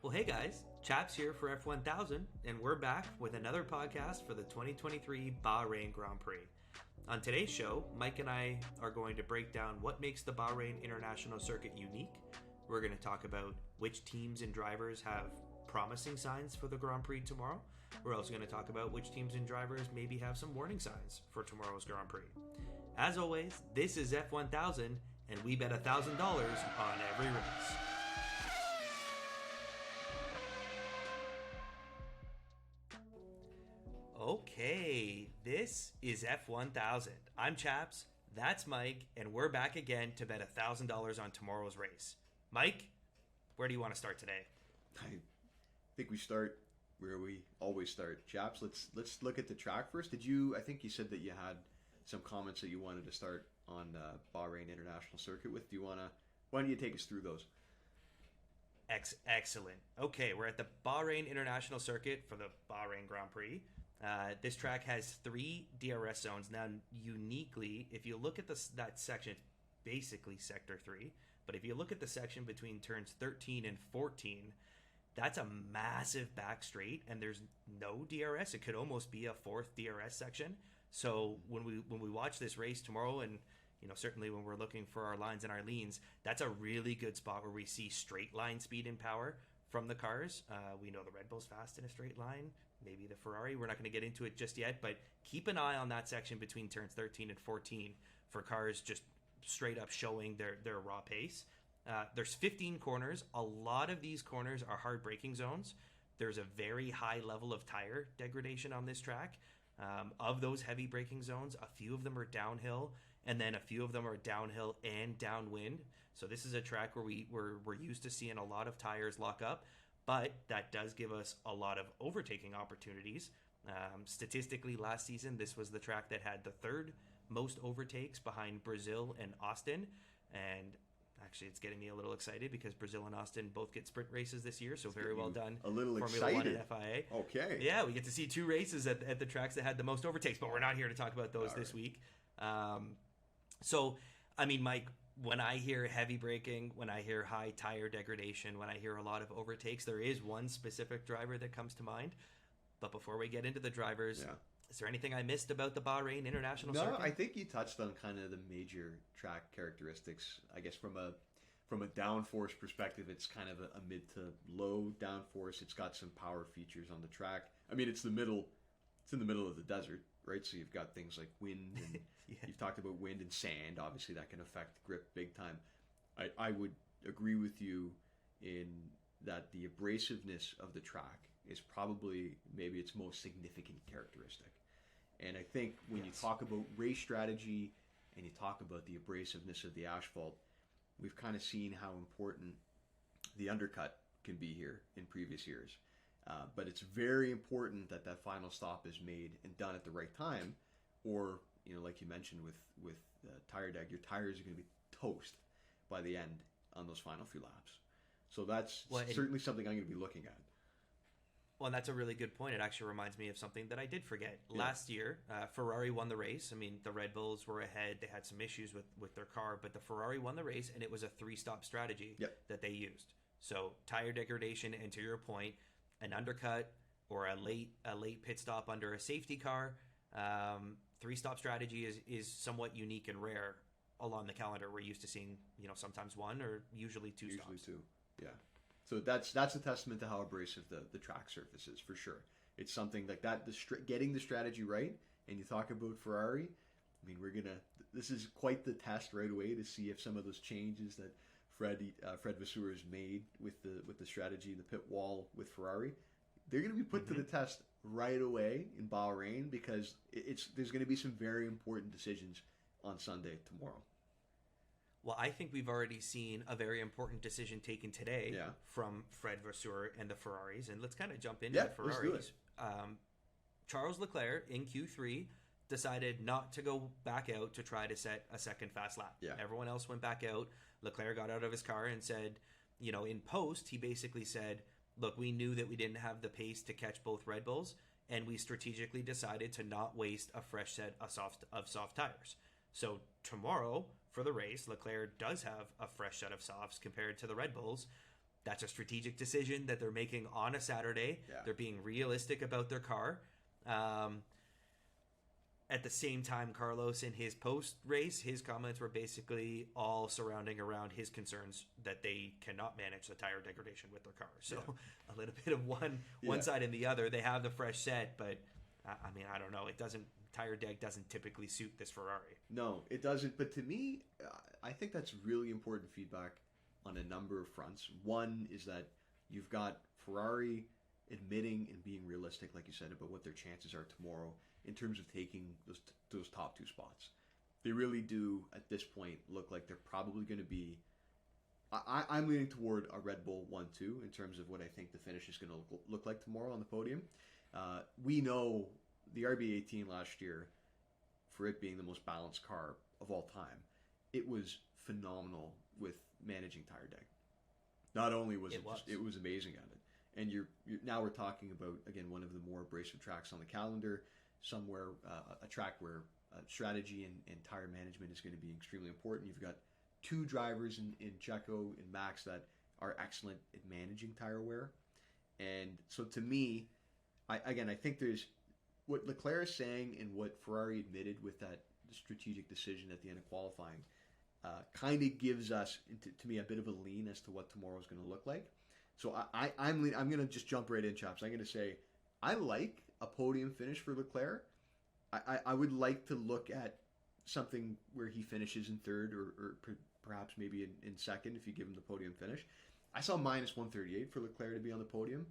Well, hey guys, Chaps here for F1000, and we're back with another podcast for the 2023 Bahrain Grand Prix. On today's show, Mike and I are going to break down what makes the Bahrain International Circuit unique. We're going to talk about which teams and drivers have promising signs for the Grand Prix tomorrow. We're also going to talk about which teams and drivers maybe have some warning signs for tomorrow's Grand Prix. As always, this is F1000, and we bet $1,000 on every race. Okay, this is F1000. I'm Chaps, that's Mike, and we're back again to bet $1,000 on tomorrow's race. Mike, where do you want to start today? I think we start where we always start. Chaps, let's look at the track first. I think you said that you had some comments that you wanted to start on Bahrain International Circuit with. Why don't you take us through those? Excellent. Okay, we're at the Bahrain International Circuit for the Bahrain Grand Prix. This track has 3 DRS zones. Now, uniquely, if you look at that section, it's basically Sector 3. But if you look at the section between turns 13 and 14, that's a massive back straight, and there's no DRS. It could almost be a 4th DRS section. So when we watch this race tomorrow, and certainly when we're looking for our lines and our leans, that's a really good spot where we see straight line speed and power from the cars. We know the Red Bull's fast in a straight line, maybe the Ferrari. We're not going to get into it just yet, but keep an eye on that section between turns 13 and 14 for cars just straight up showing their raw pace. There's 15 corners. A lot of these corners are hard braking zones. There's a very high level of tire degradation on this track. Of those heavy braking zones, a few of them are downhill, and then a few of them are downhill and downwind. So this is a track where we're used to seeing a lot of tires lock up, but that does give us a lot of overtaking opportunities. Statistically, last season, this was the track that had the 3rd most overtakes behind Brazil and Austin, and actually, it's getting me a little excited because Brazil and Austin both get sprint races this year, so very well done. A little Formula excited. 1 and FIA. Okay. Yeah, we get to see 2 races at the tracks that had the most overtakes, but we're not here to talk about those this week. So, I mean, Mike, when I hear heavy braking, when I hear high tire degradation, when I hear a lot of overtakes, there is one specific driver that comes to mind. But before we get into the drivers, is there anything I missed about the Bahrain International Circuit? No, I think you touched on kind of the major track characteristics. I guess from a downforce perspective, it's kind of a mid to low downforce. It's got some power features on the track. I mean, it's in the middle of the desert, right? So you've got things like wind, and You've talked about wind and sand. Obviously, that can affect grip big time. I would agree with you in that the abrasiveness of the track is probably maybe its most significant characteristic. And I think when you talk about race strategy and you talk about the abrasiveness of the asphalt, we've kind of seen how important the undercut can be here in previous years. But it's very important that that final stop is made and done at the right time, or like you mentioned with tire deg, your tires are going to be toast by the end on those final few laps. So that's certainly something I'm going to be looking at. Well, and that's a really good point. It actually reminds me of something that I did forget. Last year, Ferrari won the race. I mean, the Red Bulls were ahead. They had some issues with their car, but the Ferrari won the race, and it was a 3-stop strategy that they used. So tire degradation, and to your point, an undercut or a late pit stop under a safety car. 3-stop strategy is somewhat unique and rare along the calendar. We're used to seeing sometimes 1 or usually 2 stops. Usually 2, yeah. So that's a testament to how abrasive the track surface is, for sure. It's something like that. Getting the strategy right, and you talk about Ferrari. I mean, this is quite the test right away to see if some of those changes that Fred Vasseur has made with the strategy, the pit wall with Ferrari, they're going to be put to the test right away in Bahrain, because there's going to be some very important decisions on Sunday tomorrow. Well, I think we've already seen a very important decision taken today from Fred Vasseur and the Ferraris. And let's kind of jump into the Ferraris. Charles Leclerc in Q3 decided not to go back out to try to set a second fast lap. Yeah. Everyone else went back out. Leclerc got out of his car and said, in post, he basically said, look, we knew that we didn't have the pace to catch both Red Bulls, and we strategically decided to not waste a fresh set of soft tires. So tomorrow, for the race, Leclerc does have a fresh set of softs compared to the Red Bulls. That's a strategic decision that they're making on a Saturday. Yeah. They're being realistic about their car. At the same time, Carlos, in his post-race, his comments were basically all surrounding around his concerns that they cannot manage the tire degradation with their car. So a little bit of one side and the other. They have the fresh set, but I mean, I don't know. Tire deg doesn't typically suit this Ferrari. No, it doesn't. But to me, I think that's really important feedback on a number of fronts. One is that you've got Ferrari admitting and being realistic, like you said, about what their chances are tomorrow in terms of taking those top 2 spots. They really do, at this point, look like they're probably going to be... I'm leaning toward a Red Bull 1-2 in terms of what I think the finish is going to look like tomorrow on the podium. We know the RB18 last year, for it being the most balanced car of all time, it was phenomenal with managing tire deg. Not only was it was amazing at it. And now we're talking about, again, one of the more abrasive tracks on the calendar, somewhere a track where strategy and tire management is going to be extremely important. You've got 2 drivers in Checo and Max that are excellent at managing tire wear. And so to me, I think there's what Leclerc is saying and what Ferrari admitted with that strategic decision at the end of qualifying kind of gives us, to me, a bit of a lean as to what tomorrow is going to look like. So I'm going to just jump right in, chaps. I'm going to say I like a podium finish for Leclerc. I would like to look at something where he finishes in third or perhaps maybe in second if you give him the podium finish. I saw minus 138 for Leclerc to be on the podium.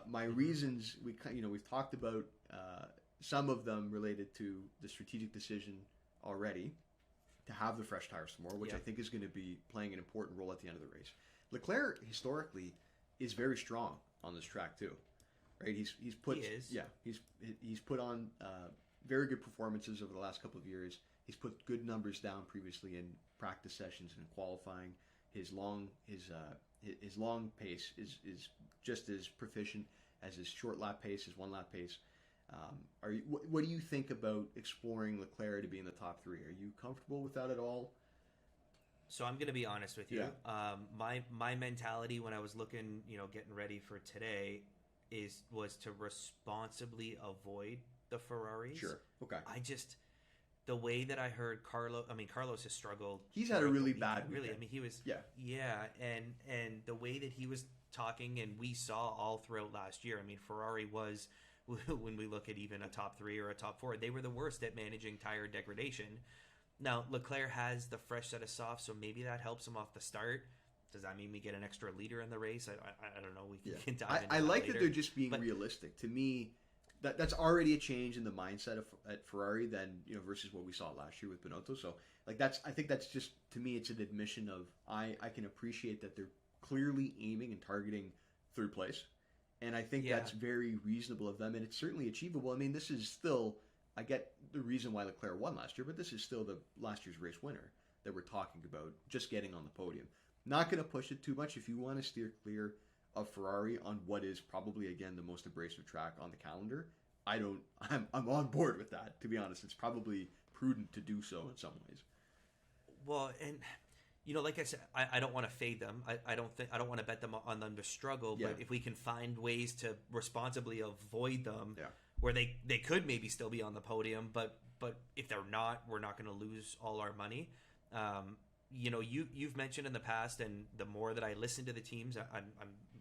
My reasons, we've talked about some of them related to the strategic decision already to have the fresh tires tomorrow, which I think is going to be playing an important role at the end of the race. Leclerc historically is very strong on this track too, right? He's put on very good performances over the last couple of years. He's put good numbers down previously in practice sessions and qualifying. His long pace is just as proficient as his short lap pace, his 1 lap pace. What do you think about exploring Leclerc to be in the top 3? Are you comfortable with that at all? So I'm going to be honest with you. Yeah. My mentality when I was looking, getting ready for today, was to responsibly avoid the Ferraris. Sure. Okay. The way that I heard Carlos has struggled. He's had a really bad weekend. Really, he was. Yeah, and the way that he was talking, and we saw all throughout last year. Ferrari was, when we look at even a top 3 or a top 4, they were the worst at managing tire degradation. Now, Leclerc has the fresh set of softs, so maybe that helps him off the start. Does that mean we get an extra leader in the race? I don't know. We can dive into I like later. that they're just being realistic. To me, that's already a change in the mindset at Ferrari than versus what we saw last year with Binotto. So I think that's just, to me, it's an admission of I can appreciate that they're clearly aiming and targeting third place, and I think that's very reasonable of them, and it's certainly achievable. This is still, I get the reason why Leclerc won last year, but this is still the last year's race winner that we're talking about, just getting on the podium. Not going to push it too much if you want to steer clear of Ferrari on what is probably, again, the most abrasive track on the calendar. I'm on board with that, to be honest. It's probably prudent to do so in some ways. Well, and like I said, I don't want to fade them. I don't want to bet them on them to struggle. Yeah. But if we can find ways to responsibly avoid them, yeah. where they could maybe still be on the podium, but if they're not, we're not going to lose all our money. You've mentioned in the past, and the more that I listen to the teams, I'm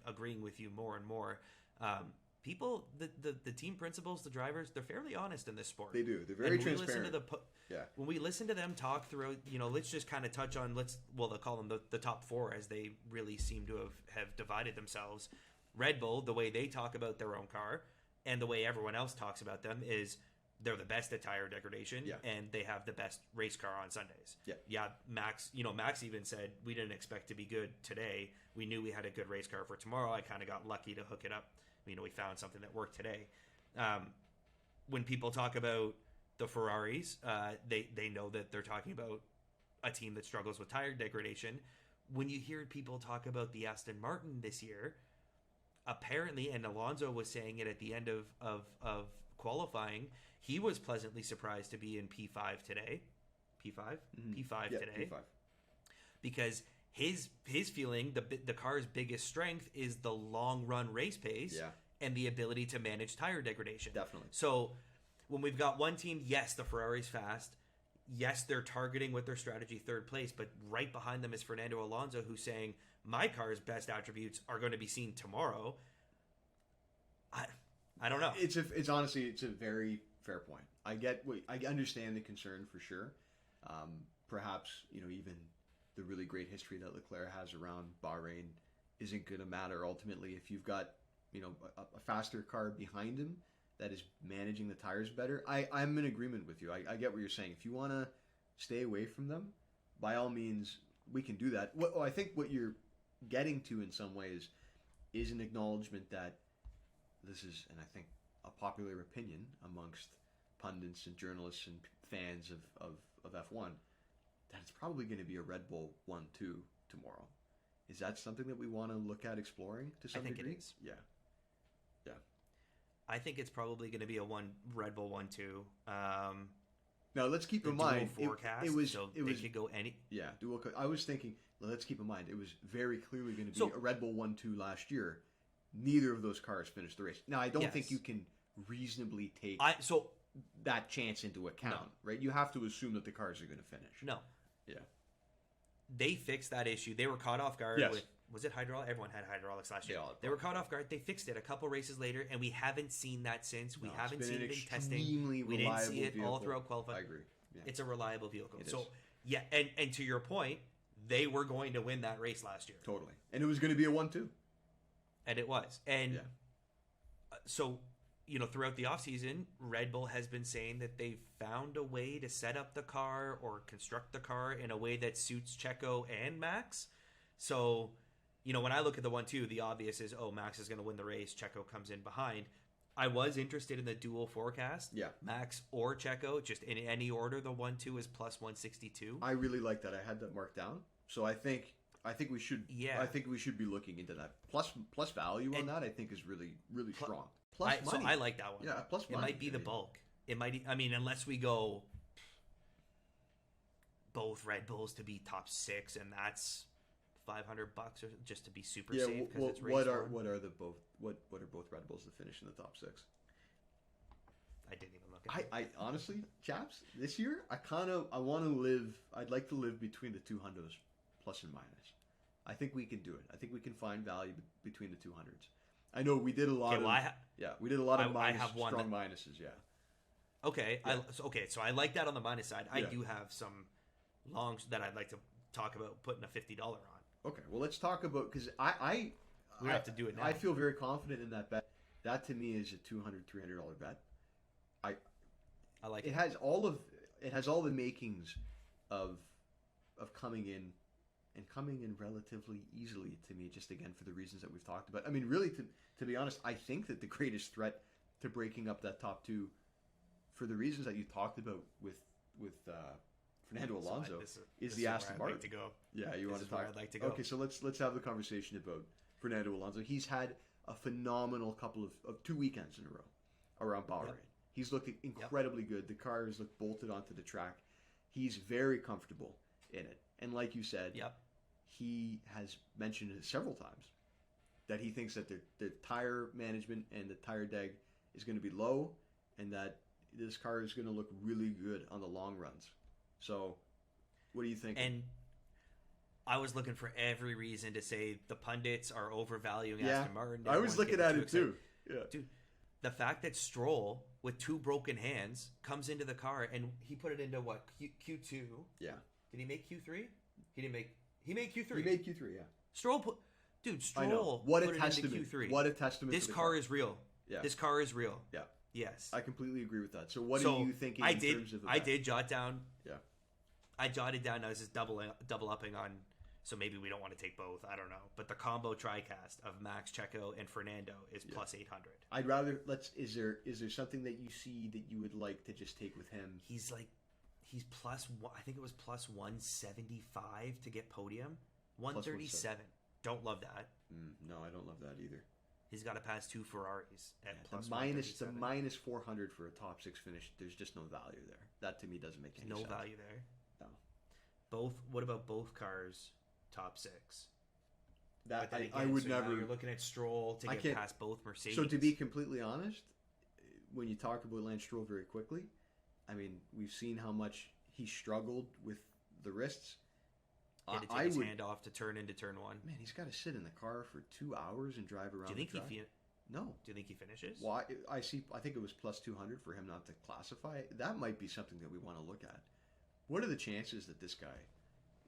agreeing with you more and more. People, the team principals, the drivers, they're fairly honest in this sport. They do. They're very transparent. When we listen to them talk throughout, let's just kind of touch on, they'll call them the top 4, as they really seem to have divided themselves. Red Bull, the way they talk about their own car, and the way everyone else talks about them, is they're the best at tire degradation, and they have the best race car on Sundays. Yeah. Max even said, we didn't expect to be good today. We knew we had a good race car for tomorrow. I kind of got lucky to hook it up. We found something that worked today. When people talk about the Ferraris, they know that they're talking about a team that struggles with tire degradation. When you hear people talk about the Aston Martin this year, apparently, and Alonso was saying it at the end of qualifying, he was pleasantly surprised to be in P5 today. P5? Mm-hmm. P5 today. P5. Because his feeling, the car's biggest strength is the long run race pace and the ability to manage tire degradation. Definitely. So when we've got one team, yes, the Ferrari's fast. Yes, they're targeting with their strategy third place, but right behind them is Fernando Alonso, who's saying my car's best attributes are going to be seen tomorrow. I don't know. It's honestly, it's a very fair point. I understand the concern for sure. Perhaps, even the really great history that Leclerc has around Bahrain isn't going to matter ultimately if you've got, a faster car behind him that is managing the tires better. I'm in agreement with you. I get what you're saying. If you want to stay away from them, by all means, we can do that. I think what you're getting to in some ways is an acknowledgement that this is, and I think, a popular opinion amongst pundits and journalists and fans of F1, that it's probably going to be a Red Bull 1-2 tomorrow. Is that something that we want to look at exploring to some degree? I think it is. Yeah. I think it's probably going to be a Red Bull 1-2. Now let's keep in mind forecast, it was they could go any. Yeah, dual. I was thinking. Let's keep in mind it was very clearly going to be a Red Bull 1-2 last year. Neither of those cars finished the race. Now I don't think you can reasonably take that chance into account, right? You have to assume that the cars are going to finish. No. Yeah. They fixed that issue. They were caught off guard with. Was it hydraulic? Everyone had hydraulics last year. They were caught off guard. They fixed it a couple races later, and we haven't seen that since. We haven't seen it in testing. We didn't see it all throughout qualifying. I agree. Yeah. It's a reliable vehicle. It so, is. yeah, and to your point, they were going to win that race last year. Totally. And it was going to be a 1-2. And it was. And so, throughout the offseason, Red Bull has been saying that they've found a way to set up the car or construct the car in a way that suits Checo and Max. So, when I look at the 1-2, the obvious is, Max is going to win the race. Checo comes in behind. I was interested in the dual forecast. Yeah. Max or Checo, just in any order, the 1-2 is plus 162. I really like that. I had that marked down. So I think we should. Yeah. I think we should be looking into that. Plus value on that, I think, is really really strong. Plus money. So I like that one. Yeah. Plus money. It might be the bulk. It might. I mean, unless we go both Red Bulls to be top 6, and that's $500 or just to be super safe because it's race what are both Red Bulls to finish in the top 6? I didn't even look at it. I honestly, chaps, this year I'd like to live between the two hundos, plus and minus. I think we can do it. I think we can find value between the 200s. I know we did a lot we did a lot of strong minuses, yeah. Okay, yeah. So I like that on the minus side. I Yeah. do have some longs that I'd like to talk about putting a $50 on. Okay, well, let's talk about, because we have to do it now. I feel very confident in that bet. That to me is a $200, $300 bet. I like it. It has all the makings of coming in and coming in relatively easily to me. Just again for the reasons that we've talked about. I mean, really, to be honest, I think that the greatest threat to breaking up that top 2, for the reasons that you talked about with Fernando Alonso, is the Aston Martin. I'd like to go. Yeah, you want to talk? Where I'd like to go. Okay, so let's have the conversation about Fernando Alonso. He's had a phenomenal couple of 2 weekends in a row around Bahrain. Yep. He's looked incredibly good. The car has looked bolted onto the track. He's very comfortable in it. And like you said, he has mentioned it several times that he thinks that the tire management and the tire deg is going to be low, and that this car is going to look really good on the long runs. So, what do you think? And I was looking for every reason to say the pundits are overvaluing Aston Martin. I was looking at it too. Yeah. Dude, the fact that Stroll, with 2 broken hands, comes into the car and he put it into what? Q2? Yeah. Did he make Q3? He made Q3. He made Q3, yeah. Stroll what put a testament. It into Q3. What a testament. This car is real. Yeah. This car is real. Yeah. Yes. I completely agree with that. So what are you thinking terms of that? I did jot down. Yeah. I jotted down. I was just double upping on. So maybe we don't want to take both. I don't know. But the combo TriCast of Max, Checo, and Fernando is plus 800. I'd rather Is there something that you see that you would like to just take with him? He's plus. I think it was plus 175 to get podium. 137. Don't love that. No, I don't love that either. He's got to pass 2 Ferraris at plus the minus 400 for a top 6 finish. There's just no value there. That to me doesn't make any sense. No value there. No. What about both cars top 6. That But then I again, would so now never. You're looking at Stroll to I get can't- past both Mercedes. So to be completely honest, when you talk about Lance Stroll very quickly, I mean we've seen how much he struggled with the wrists. He had to take I his would. hand off to turn into turn 1. Man, he's got to sit in the car for 2 hours and drive around. Do you think the track. No. Do you think he finishes? Why? I think it was plus 200 for him not to classify. That might be something that we want to look at. What are the chances that this guy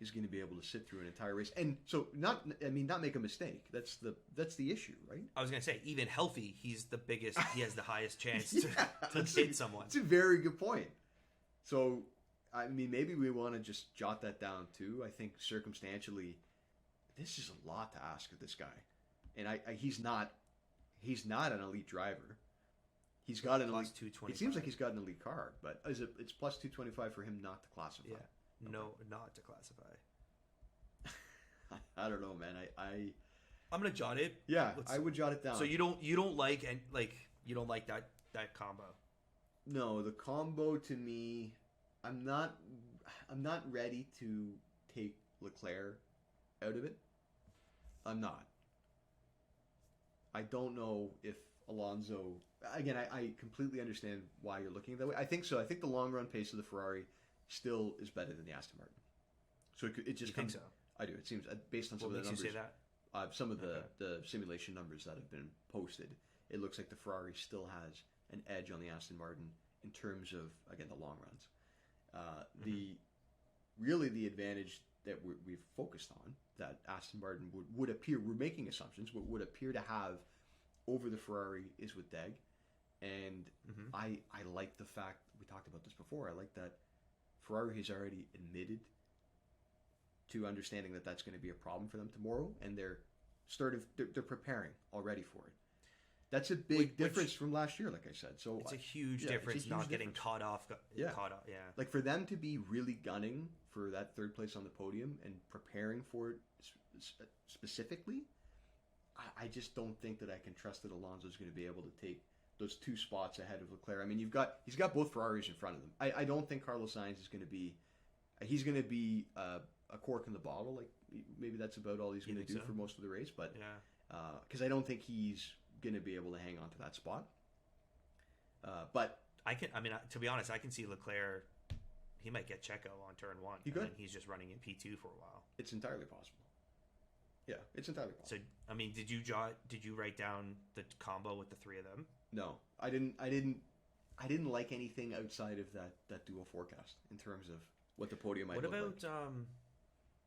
is going to be able to sit through an entire race and not make a mistake? That's the issue, right? I was gonna say, even healthy, he's the biggest. He has the highest chance Yeah, to hit someone. It's a very good point. So, I mean, maybe we want to just jot that down too. I think circumstantially, this is a lot to ask of this guy, and he's not an elite driver. He's got an Plus elite. 225. It seems like he's got an elite car, but it's plus 225 for him not to classify. Yeah, no, not to classify. I don't know, man. I'm gonna jot it. Yeah, I would jot it down. So you don't like that combo. No, the combo to me, I'm not ready to take Leclerc out of it. I'm not. I don't know if Alonso. Again, I completely understand why you're looking at that way. I think so. I think the long run pace of the Ferrari still is better than the Aston Martin. So it just You comes. think so? I do. It seems based on some What of the makes numbers. you say that? Some of the simulation numbers that have been posted, it looks like the Ferrari still has an edge on the Aston Martin in terms of, again, the long runs. The advantage that we've focused on, that Aston Martin would appear, we're making assumptions, but would appear to have over the Ferrari is with Deg. And I like the fact, we talked about this before, I like that Ferrari has already admitted to understanding that that's going to be a problem for them tomorrow, and they're preparing already for it. That's a big difference from last year, like I said. So it's a huge difference not getting caught off. Yeah. Like for them to be really gunning for that third place on the podium and preparing for it specifically, I just don't think that I can trust that Alonso's going to be able to take those 2 spots ahead of Leclerc. I mean, he's got both Ferraris in front of them. I don't think Carlos Sainz is going to be. He's going to be a cork in the bottle. Like maybe that's about all he's going to do for most of the race. But because I don't think he's going to be able to hang on to that spot. But to be honest, I can see Leclerc. He might get Checo on turn 1. Then he's just running in P2 for a while. It's entirely possible. Yeah, it's entirely possible. So, I mean, did you write down the combo with the 3 of them? No, I didn't like anything outside of that dual forecast in terms of what the podium might look like. What about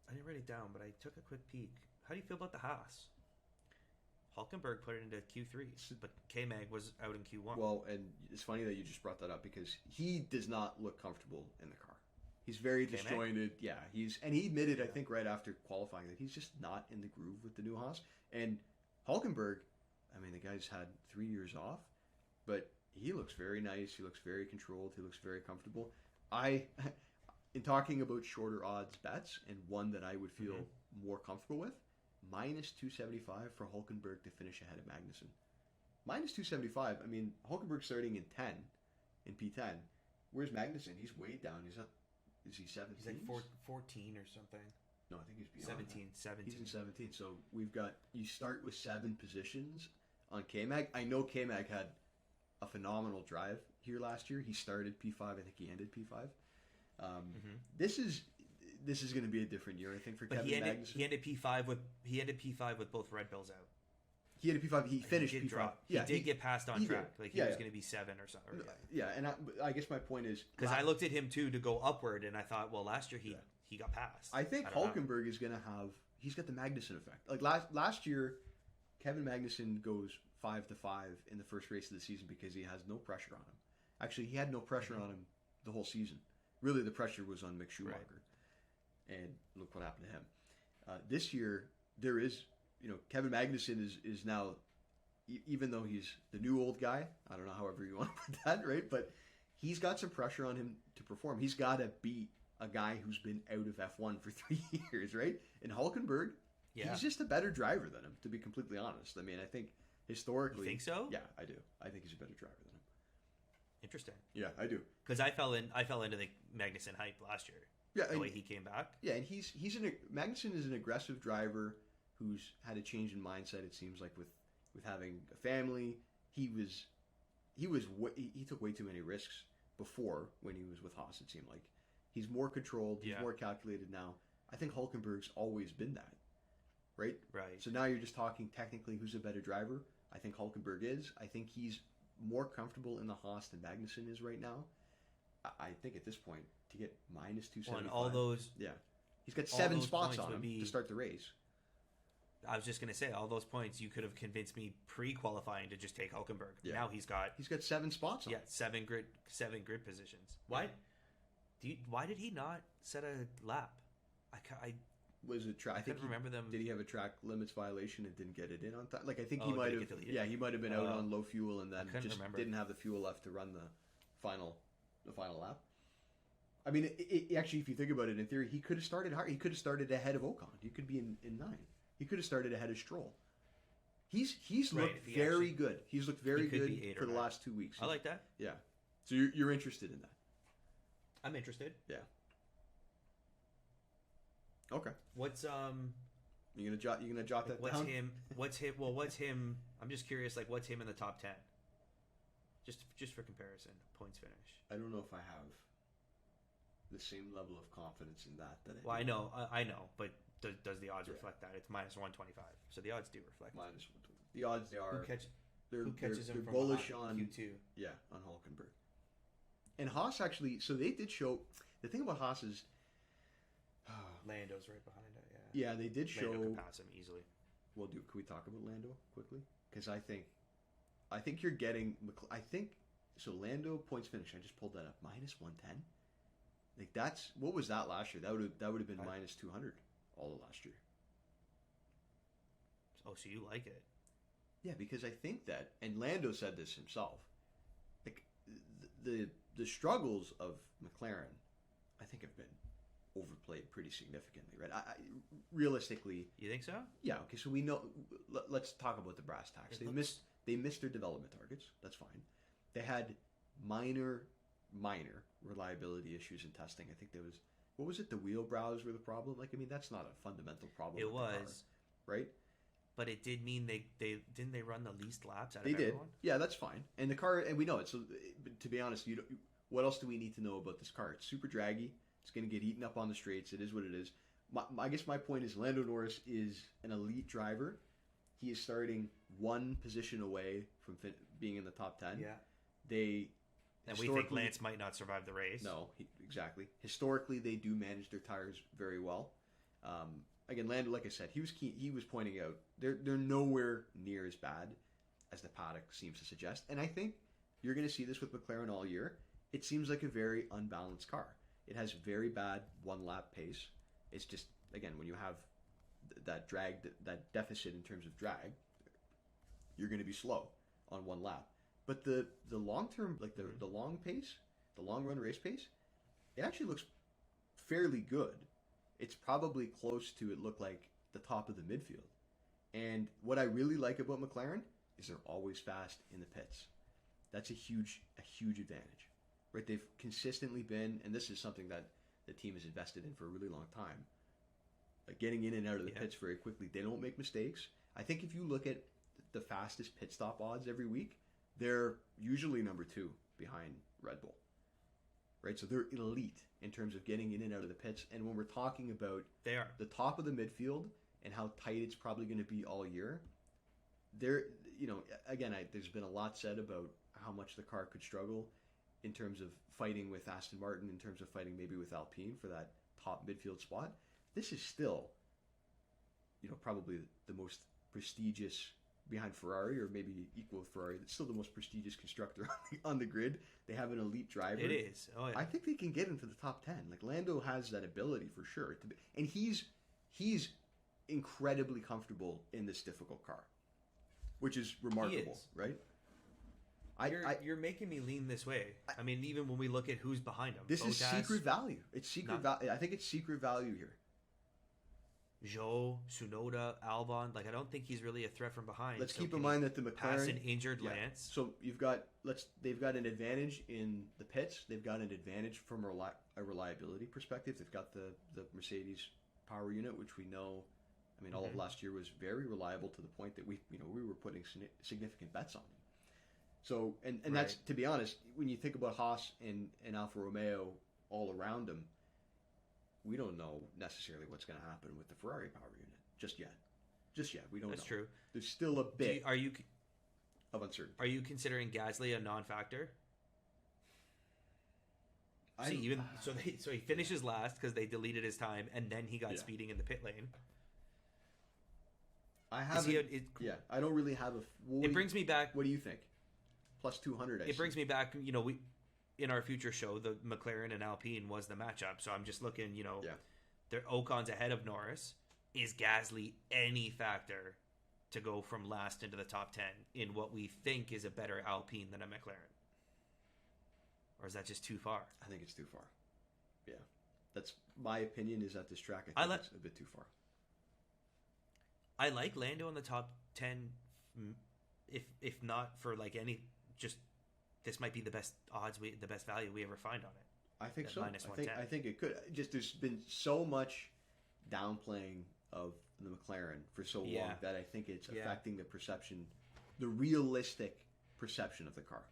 I didn't write it down, but I took a quick peek. How do you feel about the Haas? Hulkenberg put it into Q3, but K-Mag was out in Q1. Well, and it's funny that you just brought that up because he does not look comfortable in the car. He's very disjointed. Yeah, he admitted, I think, right after qualifying that he's just not in the groove with the new Haas. And Hulkenberg, I mean, the guy's had 3 years off, but he looks very nice. He looks very controlled. He looks very comfortable. In talking about shorter odds bets and one that I would feel more comfortable with, minus 275 for Hulkenberg to finish ahead of Magnussen. Minus 275. I mean, Hulkenberg starting in P10. Where's Magnussen? He's way down. Is he 17? He's like 14 or something. No, I think he's beyond 17. He's in 17. So you start with 7 positions on K-Mag. I know K-Mag had a phenomenal drive here last year. He started P5. I think he ended P5. This is going to be a different year, I think, for Kevin Magnussen. He ended P5 with both Red Bills out. He had a P5. He finished P5. Drop. He did get passed on track. Like he was going to be 7 or something. Yeah, and I guess my point is because I looked at him too to go upward, and I thought, well, last year he got passed. I think Hulkenberg is going to have. He's got the Magnussen effect. Like last year, Kevin Magnussen goes 5-5 in the first race of the season because he has no pressure on him. Actually, he had no pressure on him the whole season. Really, the pressure was on Mick Schumacher, and look what happened to him. This year, there is. Kevin Magnussen is now, even though he's the new old guy, I don't know however you want to put that, right? But he's got some pressure on him to perform. He's got to beat a guy who's been out of F1 for 3 years, right? And Hulkenberg, he's just a better driver than him, to be completely honest. I mean, I think historically... You think so? Yeah, I do. I think he's a better driver than him. Interesting. Yeah, I do. Because I fell into the Magnussen hype last year. Yeah, the way he came back. Yeah, and Magnussen is an aggressive driver who's had a change in mindset. It seems like with having a family, he took way too many risks before when he was with Haas. It seemed like he's more controlled, he's more calculated now. I think Hulkenberg's always been that, right? Right. So now you're just talking technically who's a better driver. I think Hulkenberg is. I think he's more comfortable in the Haas than Magnussen is right now. I think at this point to get minus 275. All those, he's got 7 spots points on him to start the race. I was just going to say, all those points you could have convinced me pre-qualifying to just take Hulkenberg. Yeah. Now he's got 7 spots on. Yeah, 7 grid positions. Why did he not set a lap? Was it track? I can't remember them. Did he have a track limits violation and didn't get it in on time? Like I think he might have. Yeah, he might have been out on low fuel and then just didn't have the fuel left to run the final lap. I mean, actually, if you think about it, in theory, he could have started hard. He could have started ahead of Ocon. He could be in 9. He could have started ahead of Stroll. He's looked very good. He's looked very good for the last 2 weeks. I like that. Yeah. So you're interested in that? I'm interested. Yeah. Okay. What's You gonna jot that down? What's him? I'm just curious. Like, what's him in the top 10? Just for comparison, points finish. I don't know if I have the same level of confidence in that. I know, but does the odds reflect that? It's minus 125, so the odds do reflect minus 125. The odds they are. Who catches him they're from bullish on Q2? Yeah, on Hulkenberg. And Haas actually. So they did show. The thing about Haas is. Lando's right behind it. Yeah, they did show. Lando can pass him easily. Can we talk about Lando quickly? Because I think you're getting. I think so. Lando points finish. I just pulled that up. Minus 110. Like that's what was that last year? That would have been minus 200 all of last year. Oh, so you like it? Yeah, because I think that, and Lando said this himself. Like the struggles of McLaren, I think have been overplayed pretty significantly, right? Realistically, you think so? Yeah. Okay, so we know. Let's talk about the brass tacks. They missed their development targets. That's fine. They had minor reliability issues in testing. I think there was what was it? The wheel brows were the problem. Like I mean, that's not a fundamental problem. It was the car, right? But it did mean they didn't they run the least laps out of everyone? Did. Yeah, that's fine. And the car, and we know it. So to be honest, what else do we need to know about this car? It's super draggy. It's going to get eaten up on the straights. It is what it is. I guess my point is Lando Norris is an elite driver. He is starting one position away from being in the top 10. Yeah. And we think Lance might not survive the race. No, exactly. Historically, they do manage their tires very well. Again, Lando, like I said, he was pointing out they're nowhere near as bad as the paddock seems to suggest. And I think you're going to see this with McLaren all year. It seems like a very unbalanced car. It has very bad one-lap pace. It's just, again, when you have that drag, that deficit in terms of drag, you're going to be slow on one lap. But the long-term, like the long pace, the long-run race pace, it actually looks fairly good. It's probably close to it look like the top of the midfield. And what I really like about McLaren is they're always fast in the pits. That's a huge advantage. Right? They've consistently been, and this is something that the team has invested in for a really long time, like getting in and out of the pits very quickly. They don't make mistakes. I think if you look at the fastest pit stop odds every week, they're usually number 2 behind Red Bull. Right? So they're elite in terms of getting in and out of the pits. And when we're talking about the top of the midfield and how tight it's probably going to be all year, again, there's been a lot said about how much the car could struggle in terms of fighting with Aston Martin, in terms of fighting maybe with Alpine for that top midfield spot. This is still, probably the most prestigious behind Ferrari, or maybe equal with Ferrari. It's still the most prestigious constructor on the grid. They have an elite driver. It is. Oh, yeah. I think they can get into the top 10. Like Lando has that ability for sure. And he's incredibly comfortable in this difficult car, which is remarkable, right? You're making me lean this way. I mean, even when we look at who's behind him. This is secret value. It's secret value. I think it's secret value here. Zhou, Tsunoda, Albon. Like, I don't think he's really a threat from behind. Let's keep in mind that the McLaren pass an injured Lance. So they've got an advantage in the pits. They've got an advantage from a reliability perspective. They've got the Mercedes power unit, which we know. I mean, all of last year was very reliable to the point that we were putting significant bets on them. So, and Right. that's, to be honest, when you think about Haas and Alfa Romeo all around them, we don't know necessarily what's going to happen with the Ferrari power unit just yet. We don't know. That's true. There's still a bit Are you of uncertainty. Are you considering Gasly a non-factor? So he finishes last because they deleted his time, and then he got speeding in the pit lane. I haven't. I don't really have a. It brings me back. What do you think? Plus 200. It brings me back. We in our future show, the McLaren and Alpine was the matchup. So I'm just looking. Their Ocon's ahead of Norris. Is Gasly any factor to go from last into the top 10 in what we think is a better Alpine than a McLaren? Or is that just too far? I think it's too far. Yeah. That's my opinion is at this track. I think it's a bit too far. I like Lando in the top 10 if not for like any just this might be the best odds the best value we ever find on it. I think so. -110. I think it could. Just there's been so much downplaying of the McLaren for so long that I think it's affecting the perception, the realistic perception of the car.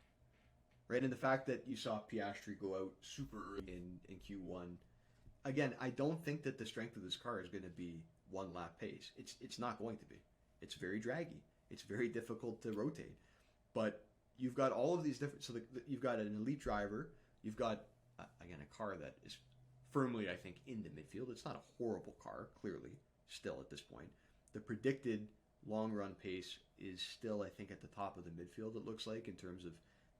Right? And the fact that you saw Piastri go out super early in Q1, again, I don't think that the strength of this car is going to be one lap pace. It's not going to be. It's very draggy. It's very difficult to rotate. But you've got all of these different. So you've got an elite driver. You've got again a car that is firmly, I think, in the midfield. It's not a horrible car, clearly, still at this point. The predicted long run pace is still, I think, at the top of the midfield. It looks like in terms of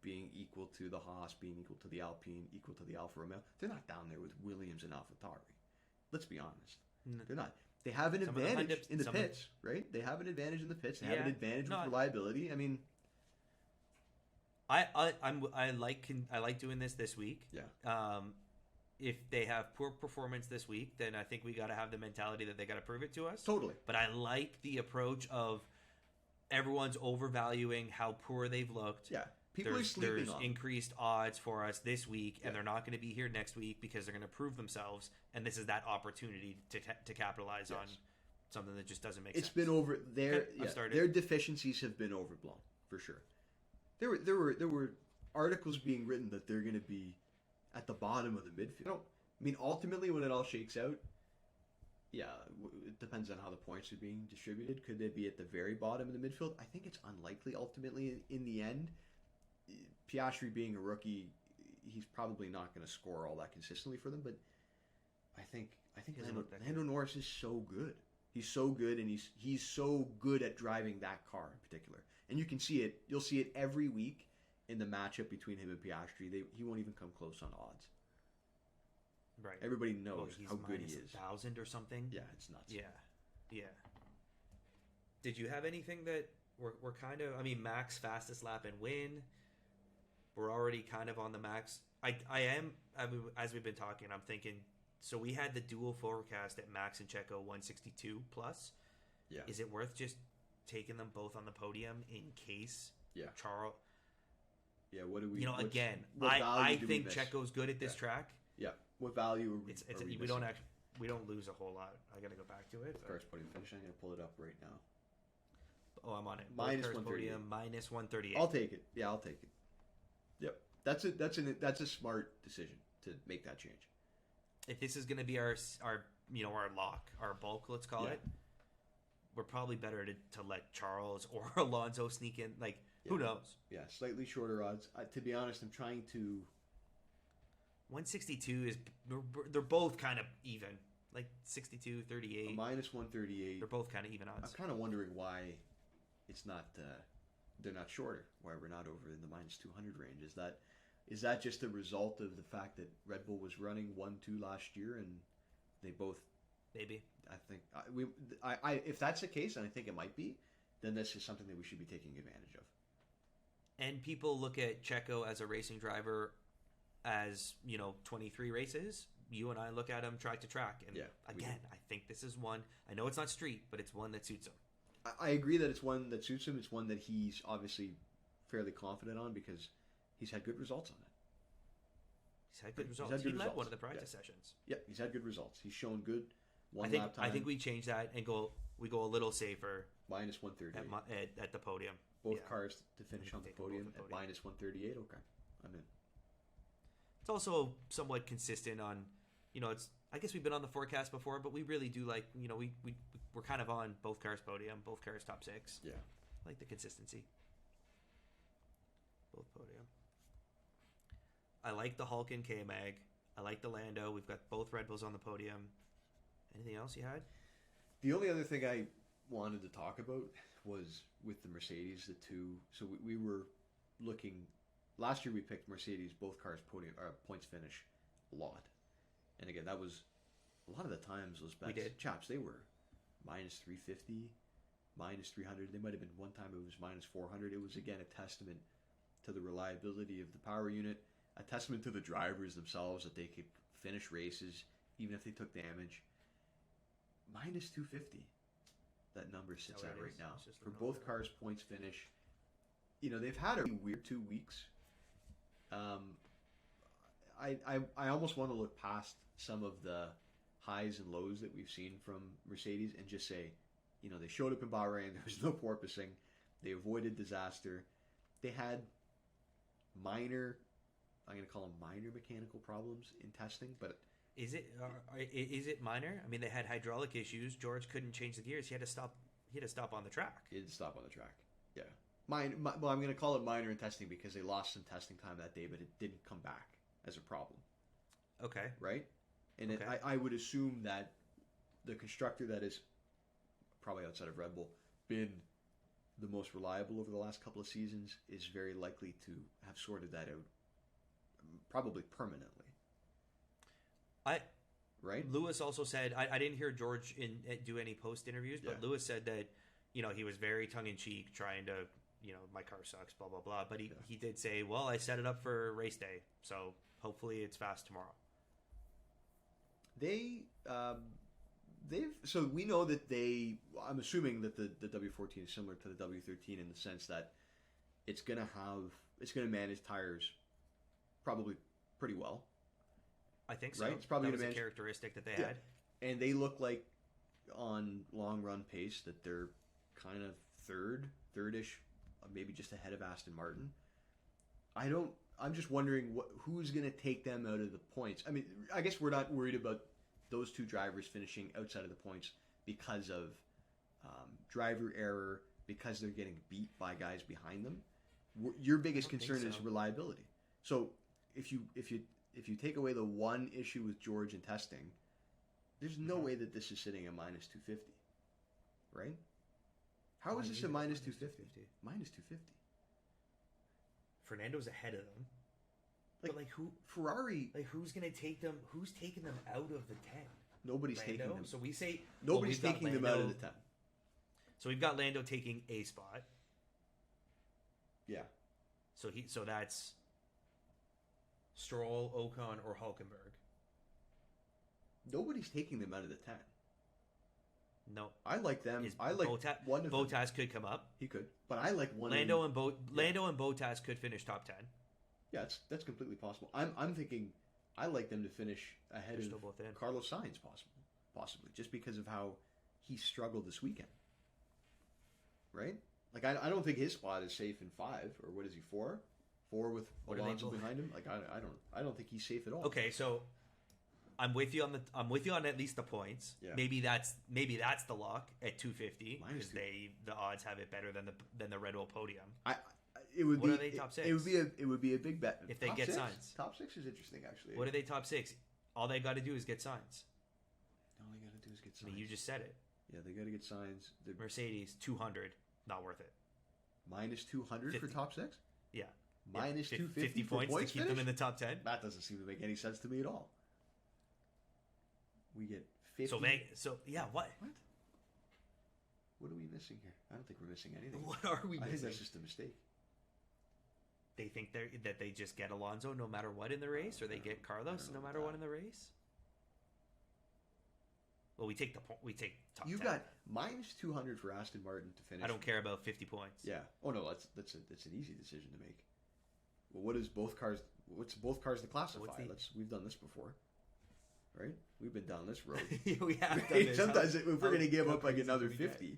being equal to the Haas, being equal to the Alpine, equal to the Alfa Romeo. They're not down there with Williams and AlphaTauri. Let's be honest. They're not. They have an advantage in the pits, right? They have an advantage in the pits. They have an advantage with reliability. I mean, I like doing this week. Yeah. If they have poor performance this week, then I think we got to have the mentality that they got to prove it to us. Totally. But I like the approach of everyone's overvaluing how poor they've looked. Yeah. People are sleeping there's on increased odds for us this week, and they're not going to be here next week because they're going to prove themselves, and this is that opportunity to capitalize on something that just doesn't make sense. It's been over their deficiencies have been overblown for sure. There were articles being written that they're going to be at the bottom of the midfield. I mean, ultimately, when it all shakes out, it depends on how the points are being distributed. Could they be at the very bottom of the midfield? I think it's unlikely. Ultimately, in the end, Piastri being a rookie, he's probably not going to score all that consistently for them. But I think Lando Norris is so good. He's so good, and he's so good at driving that car in particular. And you can see it. You'll see it every week in the matchup between him and Piastri. He won't even come close on odds. Right. Everybody knows how good he is. 1,000 or something. Yeah, it's nuts. Yeah. Did you have anything that we're kind of? I mean, Max fastest lap and win. We're already kind of on the max. I mean, as we've been talking, I'm thinking. So we had the dual forecast at Max and Checo 162 plus. Yeah. Is it worth just taking them both on the podium in case? Yeah. Charles. Yeah. What do we? Again, I think Checo's good at this track. Yeah. What value? We don't lose a whole lot. I got to go back to it. First podium finish. I'm going to pull it up right now. Oh, I'm on it. Minus 138. Podium, minus 138. I'll take it. Yeah, I'll take it. Yep. That's a smart decision to make that change. If this is going to be our lock, our bulk, let's call it, we're probably better to let Charles or Alonso sneak in. Who knows? Yeah, slightly shorter odds. To be honest, I'm trying to. 162 is they're both kind of even, like 62, 38. Minus 138. They're both kind of even odds. I'm kind of wondering why it's not. They're not shorter. Why we're not over in the minus 200 range? Is that just a result of the fact that Red Bull was running 1-2 last year and they both maybe? I think if that's the case, and I think it might be, then this is something that we should be taking advantage of. And people look at Checo as a racing driver as 23 races. You and I look at him track to track, and again, I think this is one. I know it's not street, but it's one that suits him. I agree that it's one that suits him. It's one that he's obviously fairly confident on because he's had good results on it. He's had good results. had good He led results. one of the practice sessions. Yeah, he's had good results. He's shown good I think we change that and go a little safer minus 138 at the podium. Both cars to finish on the take them podium both at at podium. minus 138. Okay, I'm in. It's also somewhat consistent on, it's. I guess we've been on the forecast before, but we really do like, we're kind of on both cars podium, both cars top 6. Yeah, Like the consistency. Both podium. I like the Hulken K-Mag. I like the Lando. We've got both Red Bulls on the podium. Anything else you had? the only other thing I wanted to talk about was with the Mercedes, the two. So we were looking last year. We picked Mercedes, both cars podium points finish a lot, and again that was a lot of the times those bets. We did. Chaps, they were minus 350, minus 300. They might have been one time it was minus 400. It was again a testament to the reliability of the power unit, a testament to the drivers themselves that they could finish races even if they took damage. Minus 250. That number sits at right now for both cars points finish. They've had a weird 2 weeks. I almost want to look past some of the highs and lows that we've seen from Mercedes and just say, they showed up in Bahrain. There was no porpoising. They avoided disaster. They had I'm going to call them minor mechanical problems in testing, but is it minor? I mean, they had hydraulic issues. George couldn't change the gears. He had to stop on the track. He did stop on the track. Yeah. Well, I'm going to call it minor in testing because they lost some testing time that day, but it didn't come back as a problem. Okay. Right? And okay. I would assume that the constructor that is probably outside of Red Bull been the most reliable over the last couple of seasons is very likely to have sorted that out probably permanently. Right? Lewis also said, I didn't hear George do any post interviews, but Yeah. Lewis said that, he was very tongue in cheek trying to, my car sucks, blah, blah, blah. But he did say, well, I set it up for race day, so hopefully it's fast tomorrow. So we know that I'm assuming that the W14 is similar to the W13 in the sense that it's going to manage tires probably pretty well. I think so. Right? It's probably that was manage... a characteristic that they had. And they look like on long run pace that they're kind of third-ish, maybe just ahead of Aston Martin. I'm just wondering who's going to take them out of the points. I mean, I guess we're not worried about those two drivers finishing outside of the points because of driver error, because they're getting beat by guys behind them. Your biggest concern is reliability. So if you take away the one issue with George in testing, there's no way that this is sitting at minus 250, right? How is this at minus 250? Minus 250. Fernando's ahead of them. But who? Ferrari. Who's going to take them? Who's taking them out of the 10? Nobody's Lando? taking them. So we say nobody's taking them out of the 10. So we've got Lando taking a spot. Yeah. So that's Stroll, Ocon, or Hulkenberg. Nobody's taking them out of the 10. No. I like them. I like one of them. Bottas could come up. He could. But I like one Lando of them. Lando and Bottas could finish top 10. Yeah, that's completely possible. I'm thinking I like them to finish ahead They're of still both in. Carlos Sainz possibly, just because of how he struggled this weekend. Right? I don't think his spot is safe in 5, or what is he, 4? 4 with Alonso behind him. I don't think he's safe at all. Okay, so I'm with you on at least the points. Yeah. Maybe that's the lock at 250 because the odds have it better than the Red Bull podium. What are they top 6? It would be a big bet if they get Sainz. Top 6 is interesting actually. What are they top 6? All they got to do is get Sainz. All they got to do is get Sainz. I mean, you just said it. Yeah, they got to get Sainz. Mercedes 200, not worth it. Minus 200 for top 6? Yeah. Minus 250 50 points to keep them in the top 10? That doesn't seem to make any sense to me at all. We get 50. What? What are we missing here? I don't think we're missing anything. What are we missing? I think that's just a mistake. They think that they just get Alonso no matter what in the race, or they get Carlos no matter what in the race? Well, we take top 10. You got minus 200 for Aston Martin to finish. I don't care about 50 points. Yeah. Oh no, that's an easy decision to make. Well, what is both cars? What's both cars to classify? We've done this before, right? We've been down this road. We have done this. Sometimes if we're going to give up like another 50,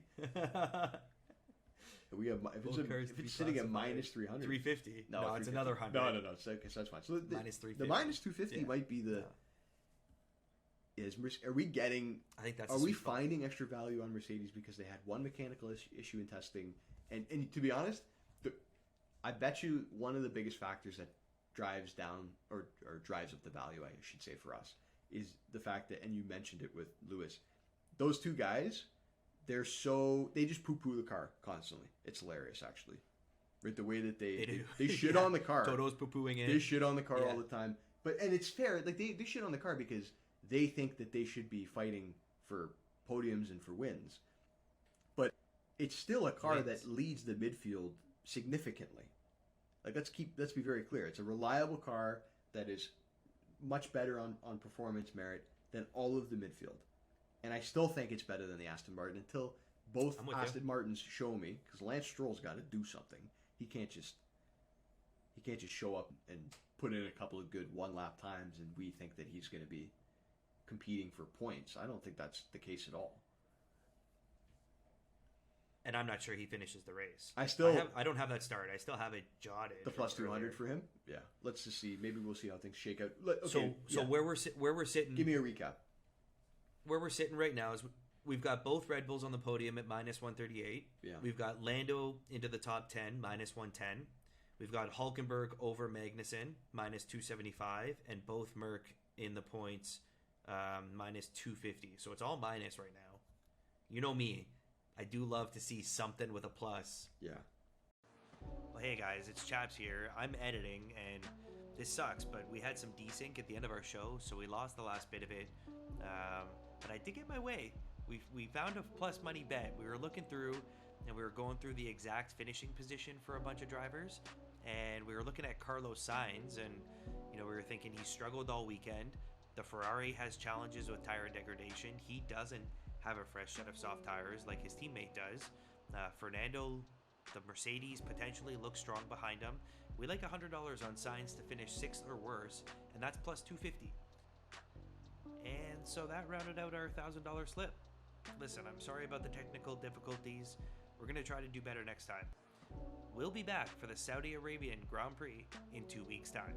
we have if it's sitting at minus 300, 350. No, it's another 100. No. So, okay, so that's fine. So minus 350. The minus 250 might be the. Are we getting? I think that's. Are we finding extra value on Mercedes because they had one mechanical issue in testing, and to be honest, I bet you one of the biggest factors that drives down or drives up the value, I should say, for us, is the fact that, and you mentioned it with Lewis, those two guys, they just poo-poo the car constantly. It's hilarious, actually. Right, the way that they shit on the car. Toto's poo-pooing it. They shit on the car all the time. And it's fair. Like they shit on the car because they think that they should be fighting for podiums and for wins. But it's still a car that leads the midfield significantly. Like let's be very clear. It's a reliable car that is much better on performance merit than all of the midfield. And I still think it's better than the Aston Martin until both Aston Martins show me, because Lance Stroll's got to do something. He can't just show up and put in a couple of good one-lap times and we think that he's going to be competing for points. I don't think that's the case at all. And I'm not sure he finishes the race. I don't have that start. I still have it jotted. The plus 200 for him? Yeah. Let's just see. Maybe we'll see how things shake out. Okay, so where we're sitting... Give me a recap. Where we're sitting right now is we've got both Red Bulls on the podium at minus 138. Yeah. We've got Lando into the top 10, minus 110. We've got Hulkenberg over Magnussen, minus 275. And both Merc in the points, minus 250. So it's all minus right now. You know me. I do love to see something with a plus. Yeah. Well, hey guys, it's Chaps here. I'm editing, and this sucks, but we had some desync at the end of our show, so we lost the last bit of it. But I did get my way. We found a plus money bet. We were looking through, and we were going through the exact finishing position for a bunch of drivers, and we were looking at Carlos Sainz, and we were thinking he struggled all weekend. The Ferrari has challenges with tire degradation. He doesn't have a fresh set of soft tires like his teammate does. Fernando, the Mercedes, potentially looks strong behind him. We like $100 on Sainz to finish 6th or worse, and that's plus 250. And so that rounded out our $1,000 slip. Listen, I'm sorry about the technical difficulties. We're going to try to do better next time. We'll be back for the Saudi Arabian Grand Prix in 2 weeks' time.